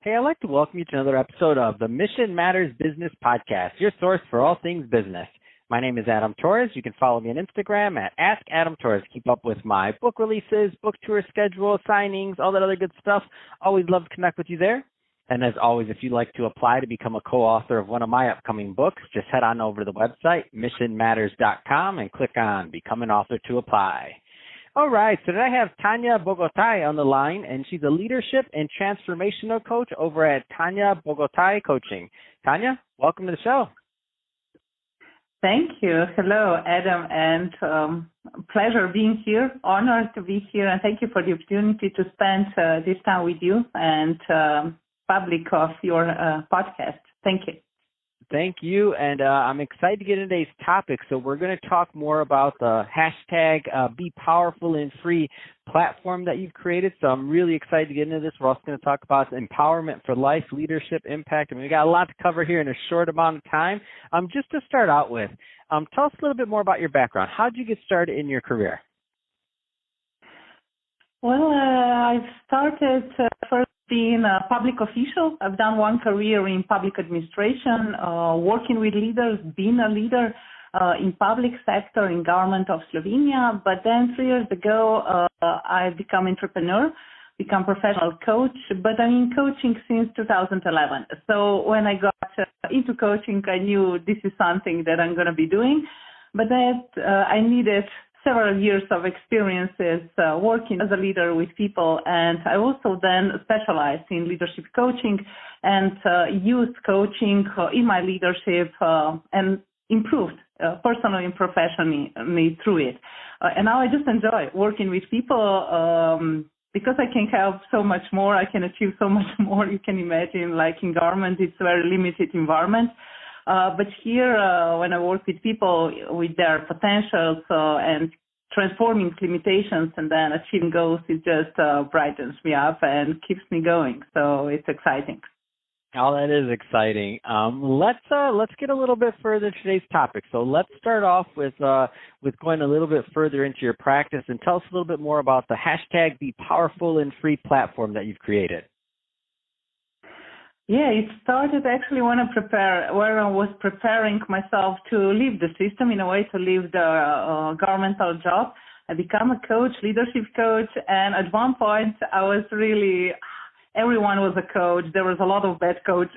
Hey, I'd like to welcome you to another episode of the Mission Matters Business Podcast, your source for all things business. My name is Adam Torres. You can follow me on Instagram at AskAdamTorres. Keep up with my book releases, book tour schedule, signings, all that other good stuff. Always love to connect with you there. And as always, if you'd like to apply to become a co-author of one of my upcoming books, just head on over to the website, missionmatters.com, and click on Become an Author to apply. All right, so today I have Tanja Bogataj on the line, and she's a leadership and transformational coach over at Tanja Bogataj Coaching. Tanja, welcome to the show. Thank you. Hello, Adam, and pleasure being here. Honored to be here, and thank you for the opportunity to spend this time with you and public of your podcast. Thank you. Thank you, and I'm excited to get into today's topic. So we're going to talk more about the hashtag Be Powerful and Free platform that you've created. So I'm really excited to get into this. We're also going to talk about empowerment for life, leadership, impact. I mean, we got a lot to cover here in a short amount of time. Just to start out with, tell us a little bit more about your background. How did you get started in your career? Well, I've started first being a public official. I've done one career in public administration, working with leaders, being a leader in public sector in government of Slovenia. But then 3 years ago, I become entrepreneur, become professional coach. But I'm in coaching since 2011. So when I got into coaching, I knew this is something that I'm going to be doing. But that I needed several years of experiences working as a leader with people, and I also then specialized in leadership coaching and used coaching in my leadership and improved personally and professionally through it. And now I just enjoy working with people because I can help so much more, I can achieve so much more. You can imagine, like in government, it's a very limited environment. But here, when I work with people with their potentials and transforming limitations and then achieving goals, it just brightens me up and keeps me going. So it's exciting. Oh, that is exciting. Let's get a little bit further into today's topic. So let's start off with going a little bit further into your practice and tell us a little bit more about the hashtag Be Powerful and Free platform that you've created. Yeah, it started actually when I was preparing myself to leave the system, in a way, to leave the governmental job. I became a coach, leadership coach, and at one point I was everyone was a coach. There was a lot of bad coach.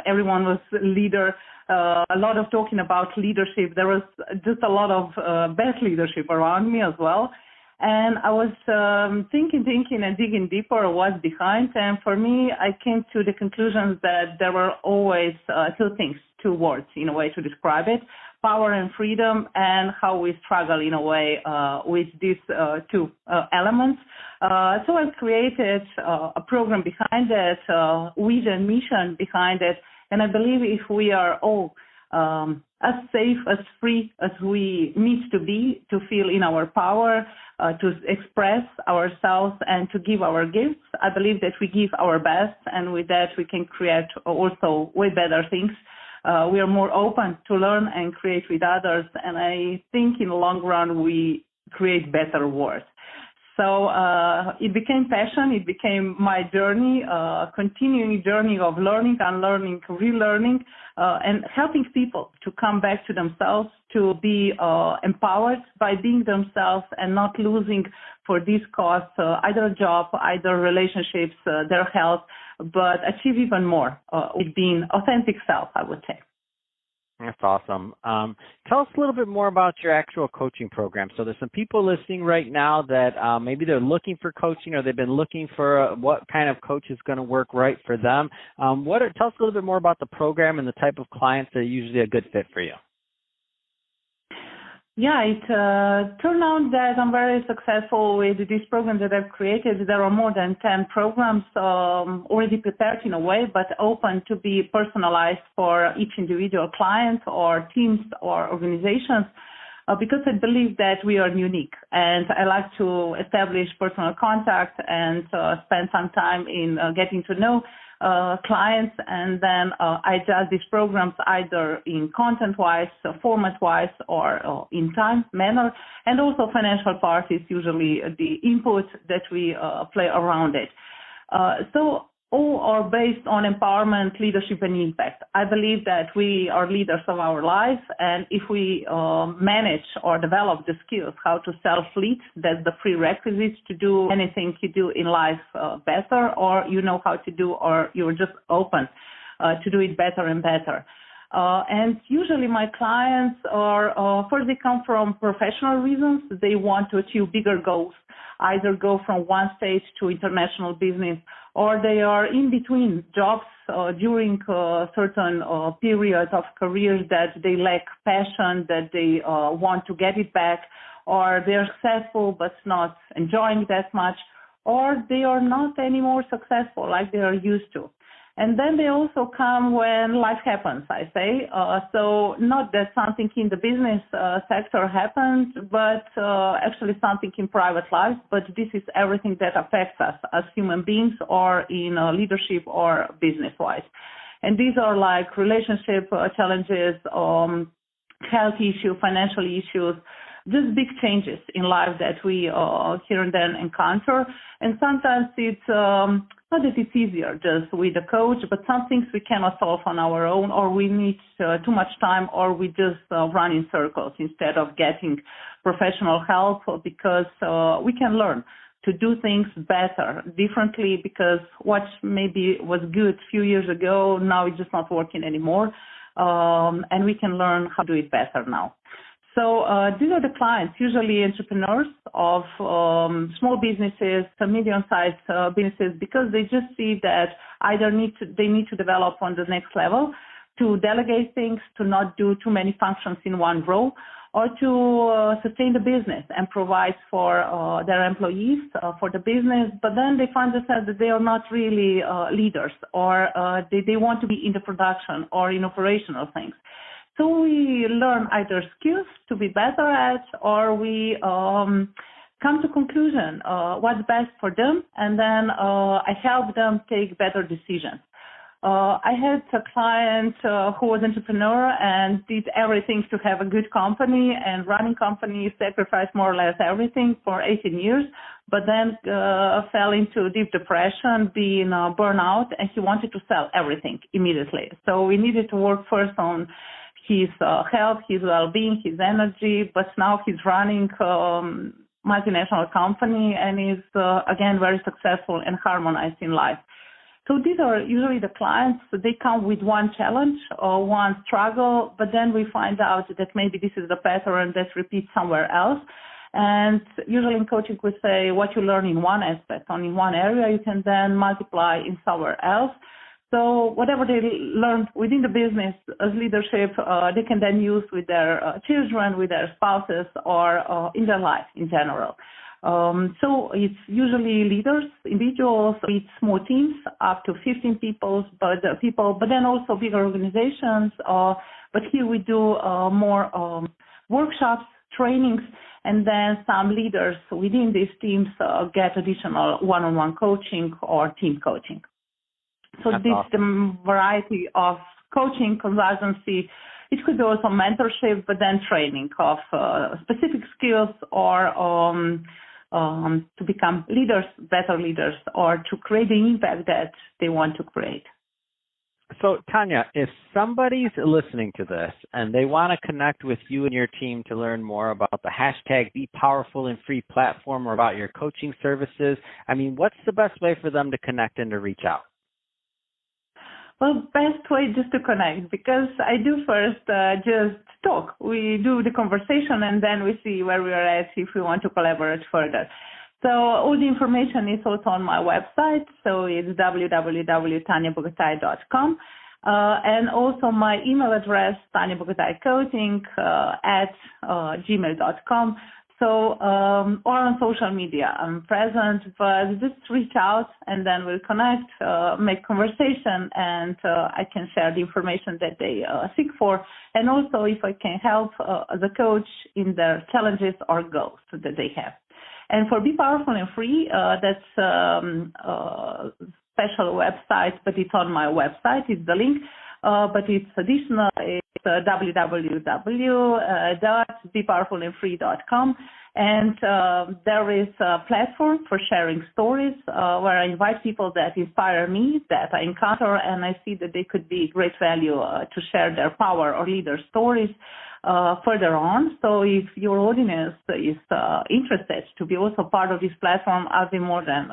Everyone was leader. A lot of talking about leadership. There was just a lot of bad leadership around me as well. And I was thinking and digging deeper what's behind. And for me, I came to the conclusion that there were always two words, in a way, to describe it: power and freedom, and how we struggle, in a way, with these two elements. So I've created a program behind it, vision, mission behind it. And I believe if we are all as safe, as free as we need to be to feel in our power, to express ourselves and to give our gifts, I believe that we give our best, and with that we can create also way better things. We are more open to learn and create with others, and I think in the long run we create better world. So it became passion, it became my journey, continuing journey of learning, unlearning, relearning, and helping people to come back to themselves, to be empowered by being themselves and not losing for this cause either a job, either relationships, their health, but achieve even more with being authentic self, I would say. That's awesome. Tell us a little bit more about your actual coaching program. So there's some people listening right now that maybe they're looking for coaching, or they've been looking for what kind of coach is going to work right for them. Tell us a little bit more about the program and the type of clients that are usually a good fit for you. Yeah, it turned out that I'm very successful with this program that I've created. There are more than 10 programs already prepared in a way, but open to be personalized for each individual client or teams or organizations, because I believe that we are unique. And I like to establish personal contact and spend some time in getting to know clients, and then I adjust these programs either in content-wise, format-wise, or in time manner, and also financial part is usually the input that we play around it. So all are based on empowerment, leadership, and impact. I believe that we are leaders of our lives, and if we manage or develop the skills how to self-lead, that's the prerequisite to do anything you do in life better, or you know how to do, or you're just open to do it better and better. And usually my clients are, first they come from professional reasons. They want to achieve bigger goals, either go from one stage to international business, or they are in between jobs during a certain period of careers that they lack passion, that they want to get it back, or they're successful but not enjoying that much, or they are not anymore successful like they are used to. And then they also come when life happens, I say. So not that something in the business sector happens, but actually something in private life. But this is everything that affects us as human beings or in leadership or business-wise. And these are like relationship challenges, health issues, financial issues, just big changes in life that we here and then encounter. And sometimes it's not that it's easier just with a coach, but some things we cannot solve on our own, or we need too much time, or we just run in circles instead of getting professional help, because we can learn to do things better, differently, because what maybe was good a few years ago, now it's just not working anymore. And we can learn how to do it better now. So these are the clients, usually entrepreneurs of small businesses, medium-sized businesses, because they just see that either they need to develop on the next level, to delegate things, to not do too many functions in one role, or to sustain the business and provide for their employees, for the business. But then they find themselves that they are not really leaders, or they want to be in the production or in operational things. So we learn either skills to be better at, or we come to conclusion what's best for them, and then I help them take better decisions. I had a client who was an entrepreneur and did everything to have a good company, and running companies, sacrificed more or less everything for 18 years, but then fell into deep depression, being burnout, and he wanted to sell everything immediately. So we needed to work first on his health, his well-being, his energy, but now he's running multinational company and is, again, very successful and harmonized in life. So these are usually the clients. They come with one challenge or one struggle, but then we find out that maybe this is the pattern that repeats somewhere else. And usually in coaching, we say what you learn in one aspect or in one area, you can then multiply in somewhere else. So whatever they learned within the business as leadership, they can then use with their children, with their spouses, or in their life in general. So it's usually leaders, individuals, with small teams, up to 15 people, but then also bigger organizations. But here we do more workshops, trainings, and then some leaders within these teams get additional one-on-one coaching or team coaching. So that's this awesome. The variety of coaching, consultancy. It could be also mentorship, but then training of specific skills, or to become leaders, better leaders, or to create the impact that they want to create. So, Tanja, if somebody's listening to this and they want to connect with you and your team to learn more about the hashtag Be Powerful and Free platform, or about your coaching services, I mean, what's the best way for them to connect and to reach out? Well, best way just to connect, because I do first just talk. We do the conversation, and then we see where we are at if we want to collaborate further. So all the information is also on my website. So it's www.tanjabogataj.com. And also my email address, tanjabogatajcoaching@gmail.com. So, or on social media, I'm present, but just reach out and then we'll connect, make conversation, and I can share the information that they seek for. And also if I can help the coach in their challenges or goals that they have. And for Be Powerful and Free, that's special website, but it's on my website. It's the link, but it's additional. It's www.bepowerfulandfree.com. And there is a platform for sharing stories where I invite people that inspire me, that I encounter, and I see that they could be great value to share their power or leader stories further on. So if your audience is interested to be also part of this platform, I'll be more than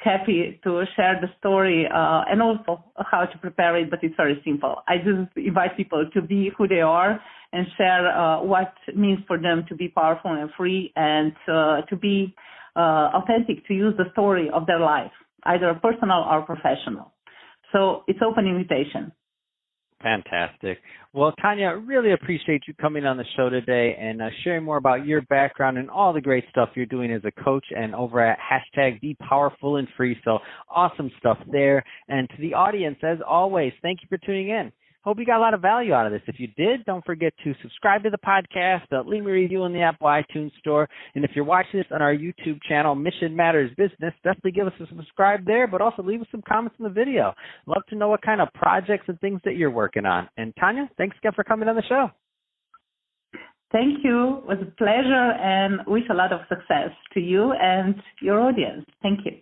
happy to share the story and also how to prepare it, but it's very simple. I just invite people to be who they are and share what it means for them to be powerful and free and to be authentic, to use the story of their life, either personal or professional. So it's open invitation. Fantastic. Well, Tanja, really appreciate you coming on the show today and sharing more about your background and all the great stuff you're doing as a coach and over at #BePowerfulAndFree. So awesome stuff there. And to the audience, as always, thank you for tuning in. Hope you got a lot of value out of this. If you did, don't forget to subscribe to the podcast, leave me a review in the Apple iTunes store. And if you're watching this on our YouTube channel, Mission Matters Business, definitely give us a subscribe there, but also leave us some comments in the video. Love to know what kind of projects and things that you're working on. And Tanja, thanks again for coming on the show. Thank you. It was a pleasure and wish a lot of success to you and your audience. Thank you.